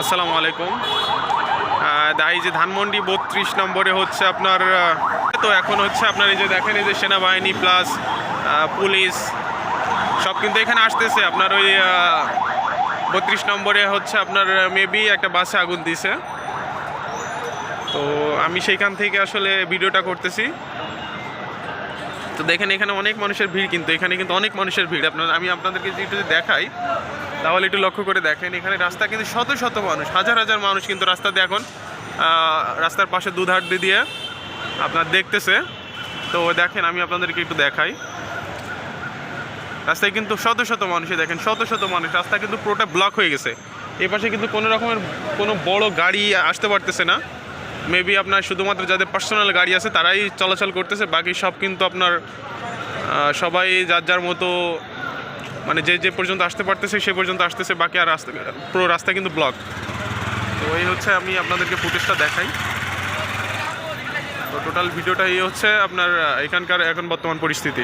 আসসালামু আলাইকুম। এই যে ধানমন্ডি ৩২ নম্বরে হচ্ছে আপনার তো এখন হচ্ছে আপনার এই যে দেখেন এই যে সেনাবাহিনী প্লাস পুলিশ সব কিন্তু এখানে আসতেছে আপনার ওই ৩২ নম্বরে হচ্ছে আপনার মেবি একটা বাসে আগুন দিছে। তো আমি সেইখান থেকে আসলে ভিডিওটা করতেছি। তো দেখেন এখানে অনেক মানুষের ভিড়, কিন্তু এখানে কিন্তু অনেক মানুষের ভিড়। আমি আপনাদেরকে একটু যদি দেখাই তাহলে একটু লক্ষ্য করে দেখেন, এখানে রাস্তা কিন্তু শত শত মানুষ, হাজার হাজার মানুষ কিন্তু রাস্তা দিয়ে এখন রাস্তার পাশে দুধার দিয়ে আপনার দেখতেছে। তো দেখেন আমি আপনাদেরকে একটু দেখাই, রাস্তায় কিন্তু শত শত মানুষই দেখেন, শত শত মানুষ, রাস্তা কিন্তু পুরোটা ব্লক হয়ে গেছে। এই পাশে কিন্তু কোনো রকমের কোনো বড় গাড়ি আসতে পারতেছে না। মেবি আপনার শুধুমাত্র যাদের পার্সোনাল গাড়ি আছে তারাই চলাচল করতেছে, বাকি সব কিন্তু আপনার সবাই যার যার মতো মানে যে পর্যন্ত আসতে পারতেছে সে পর্যন্ত আসতেছে, বাকি আর রাস্তা পুরো রাস্তা কিন্তু ব্লক। তো এই হচ্ছে আমি আপনাদেরকে ফুটেজটা দেখাই। তো টোটাল ভিডিওটা এই হচ্ছে আপনার এখানকার এখন বর্তমান পরিস্থিতি।